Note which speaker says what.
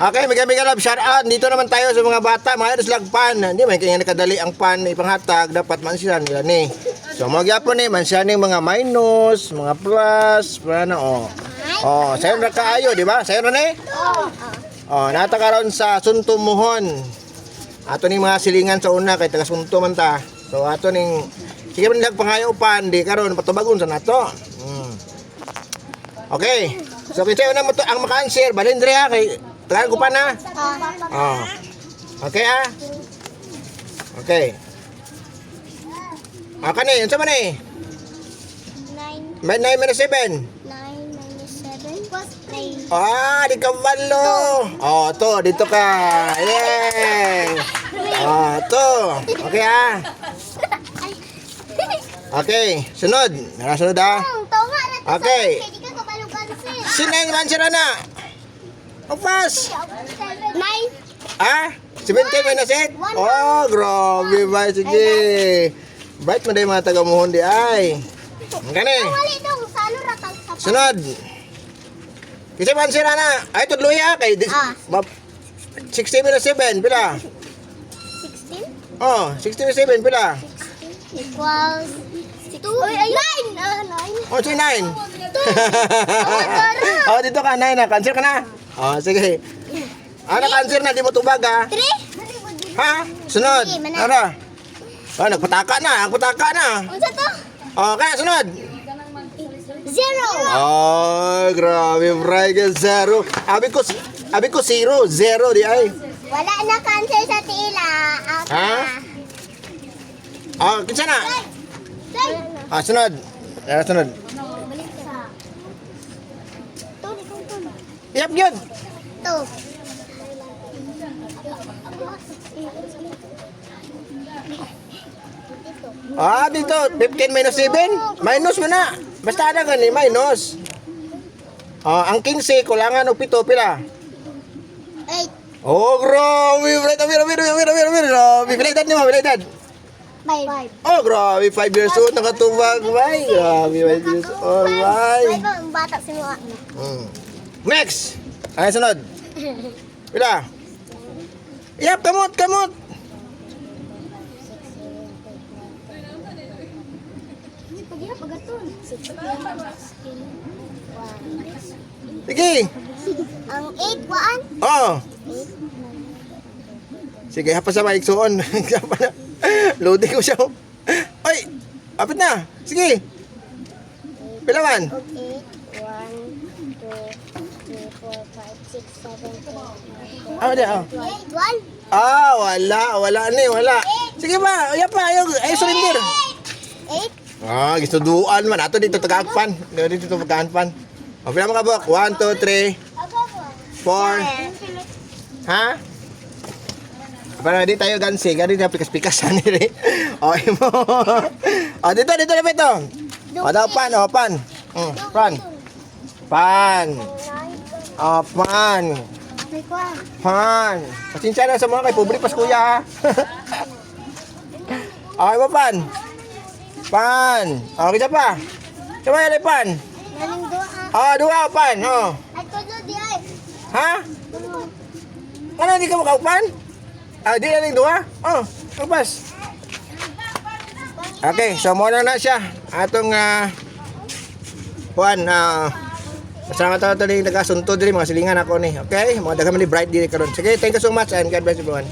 Speaker 1: Okay, mega love, shout out. Dito naman tayo sa mga bata, mga eros lang pan. Hindi man kaya nakadali ang pan ipanghatag, dapat man sila nila ni. So mga gyapon ni man siya ning mga minus, mga plus, ano oh. Oh, sayo ra kaayo, di ba? Sayo ra ni? Oh, nata karon sa Sunto Muhon. Ato ning mga silingan sa una kay taga Sunto man ta. So ato ning sige man lag pangayo pan, di karon patubagon sa nato. Okay. So kita na mo to ang maka-answer, balin dire ha kay tagaan ko pa na. Oh. Okay ah. Okay. Kani, unsa man ni? 9 minus 7.
Speaker 2: 9 minus 7 plus 3.
Speaker 1: Ah, di ka balo. Oh, to dito ka. Yay. Ah, to. Okay ah. Okay, sunod. Nakasunod ah. Okay. Si 9 man siya na. Opas.
Speaker 2: 9.
Speaker 1: Ah? 17 minus 8? Oh, grabe ba? Sige. Bright mo na yung mga taga-muhon di ay. Ang gani.
Speaker 2: Wali dong, sa ano ratang sa
Speaker 1: Sunod. Kasi man siya na. Ay, tudloy ha. Kay 60 minus 7, pila?
Speaker 2: 16
Speaker 1: Oh, 60 minus 7, pila?
Speaker 2: equals 2. Uy, ayun. 9.
Speaker 1: Oh, si 9. Oh, dito ka, 9 na. Cancel ka na. Oh, sige. Ah, na-cancel na. Di mo tubag ha.
Speaker 2: 3.
Speaker 1: Ha? Sunod. Ano? Oh, nagpataka na. Nagpataka na.
Speaker 2: Unsa to?
Speaker 1: Oh, kaya sunod.
Speaker 2: 0.
Speaker 1: Oh, grabe, bray ka zero. Abi ko 0 di ay.
Speaker 2: Wala na cancel sa tila. Out
Speaker 1: Ha?
Speaker 2: na.
Speaker 1: Oh, kinsa na? Ah, sunod. Sunod.
Speaker 2: Balik sa.
Speaker 1: Yap, yun.
Speaker 2: 2.
Speaker 1: Ah, dito, 15 minus 7. Minus mo na. Basta na gani, minus. Ang 15, kulangan og 7, pila?
Speaker 2: 8.
Speaker 1: Oh, grabe. Grabe. Pila edad niyo, pila edad?
Speaker 2: 5.
Speaker 1: Oh, grabe. 5 years old, nakatubag. Bay. Grabe, 5 years old. Bay.
Speaker 2: 5 ang bata si mga.
Speaker 1: Next. Ay, sunod. Pila? Yap, kamot.
Speaker 2: Paghirap agaton.
Speaker 1: Sige.
Speaker 2: Ang 8 waan.
Speaker 1: Oh. Sige, hapa sa maiksoon. Loading ko siya. Ay, apit na. Sige. Pila man?
Speaker 2: 8, 1, 2, 3, 4, 5, 6, 7, 8, 9,
Speaker 1: Ah, wala.
Speaker 2: 1.
Speaker 1: Ah, wala ni, wala. Sige ba, ayaw pa, ayaw surrender.
Speaker 2: 8.
Speaker 1: Ah, gusto duan man. Ato dito tagaagpan. Dito tagaagpan. O, pila mo ka, Bok? 1, 2, 3, 4. Ha? Para di tayo gansi, gani na pikas-pikasan ni. Okay mo. O, dito na ito. O, daw pan. Pan. Pan. O, pan. Pan. Pasensya na sa mga kay pobre pas kuya. Okay mo, pan. Pan. Okay sa pa. Sama yan pan.
Speaker 2: Naling doa.
Speaker 1: Oh, dua pan. Oh.
Speaker 2: Ay, kudo di ay.
Speaker 1: Ha? Ano, hindi ka makaupan? Ah, di na dua? Oh, kapas. Okay, so muna na siya. Atong Juan, kasama tayo ito rin nagkasunto din, mga silingan ako ni. Okay, mga daghang ni bright din karon. Sige, thank you so much and God bless everyone.